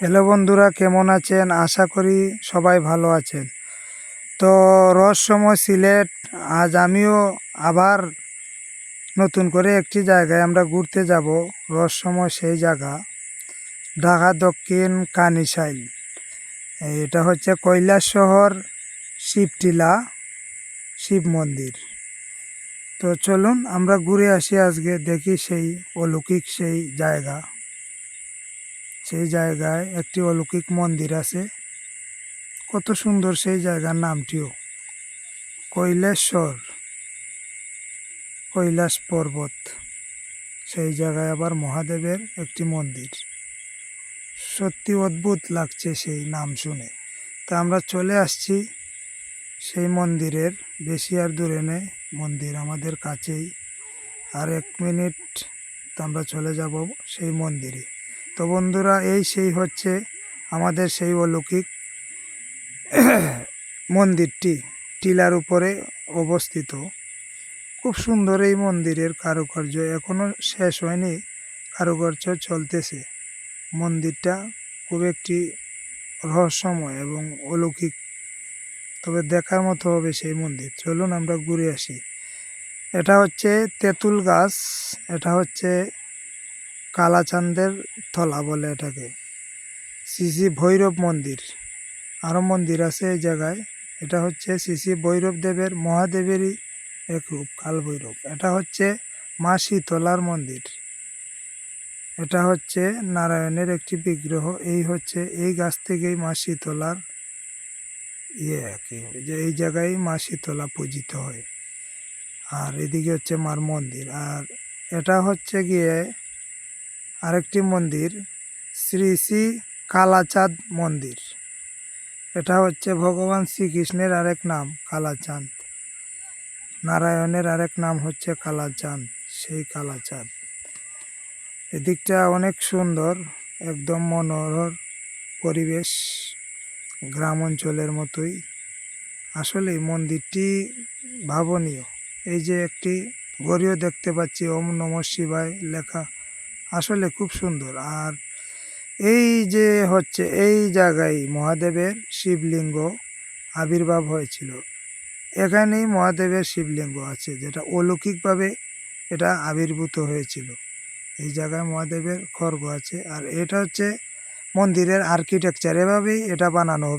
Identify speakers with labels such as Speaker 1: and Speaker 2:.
Speaker 1: Hello বন্ধুরা, কেমন আছেন? আশা করি সবাই ভালো আছেন। তো রহস্যময় সিলেট, আজ আমিও আবার নতুন করে একটি জায়গায় আমরা ঘুরতে যাব। রহস্যময় সেই জায়গা ঢাকা দক্ষিণ কানিশাইল। এটা হচ্ছে কৈলাসহর শিবটিলা শিব মন্দির। তো চলুন আমরা ঘুরে আসি, আজকে দেখি সেই অলৌকিক সেই জায়গা। সেই জায়গায় একটি অলৌকিক মন্দির আছে, কত সুন্দর সেই জায়গার নামটিও কৈলাসহর, কৈলাস পর্বত। সেই জায়গায় আবার মহাদেবের একটি মন্দির, সত্যি অদ্ভুত লাগছে সেই নাম শুনে। তা আমরা চলে আসছি সেই মন্দিরের, বেশি আর দূরে নেই, মন্দির আমাদের কাছেই, আর 1 মিনিট তো আমরা চলে যাব সেই মন্দিরে। তো বন্ধুরা, এই সেই হচ্ছে আমাদের সেই অলৌকিক মন্দিরটি, টিলার উপরে অবস্থিত। খুব সুন্দর এই মন্দিরের কারুকার্য, এখনো শেষ হয়নি, কারুকার্য চলতেছে। মন্দিরটা খুব একটি রহস্যময় এবং অলৌকিক, তবে দেখার মতো হবে সেই মন্দির। চলুন আমরা ঘুরে আসি। এটা হচ্ছে তেঁতুল গাছ, এটা হচ্ছে কালাচাঁদের তলা বলে এটাকে। শ্রী ভৈরব মন্দির, আরও মন্দির আছে এই জায়গায়। এটা হচ্ছে শ্রী ভৈরব দেবের, মহাদেবেরই এক রূপ, কাল ভৈরব। এটা হচ্ছে মা শীতলার মন্দির। এটা হচ্ছে নারায়ণের একটি বিগ্রহ। এই হচ্ছে এই গাছ থেকেই মা শীতলার যে এই জায়গায় মা শীতলা পূজিত হয়। আর এদিকে হচ্ছে মার মন্দির। আর এটা হচ্ছে গিয়ে আরেকটি মন্দির, শ্রী শ্রী কালাচাঁদ মন্দির। এটা হচ্ছে ভগবান শ্রীকৃষ্ণের আরেক নাম কালাচাঁদ, নারায়ণের আরেক নাম হচ্ছে কালাচাঁদ, সেই কালাচাঁদ। এদিকটা অনেক সুন্দর, একদম মনোহর পরিবেশ, গ্রাম অঞ্চলের মতোই। আসলে মন্দিরটি ভাবনীয়। এই যে একটি ঘড়িও দেখতে পাচ্ছি, ওম নমঃ শিবায় লেখা, আসলে খুব সুন্দর। আর এই যে হচ্ছে এই জায়গায় মহাদেবের শিবলিঙ্গ আবির্ভাব হয়েছিল। এখানেই মহাদেবের শিবলিঙ্গ আছে, যেটা অলৌকিকভাবে এটা আবির্ভূত হয়েছিল। এই জায়গায় মহাদেবের খড়গ আছে। আর এটা হচ্ছে মন্দিরের আর্কিটেকচার, এভাবেই এটা বানানো হবে।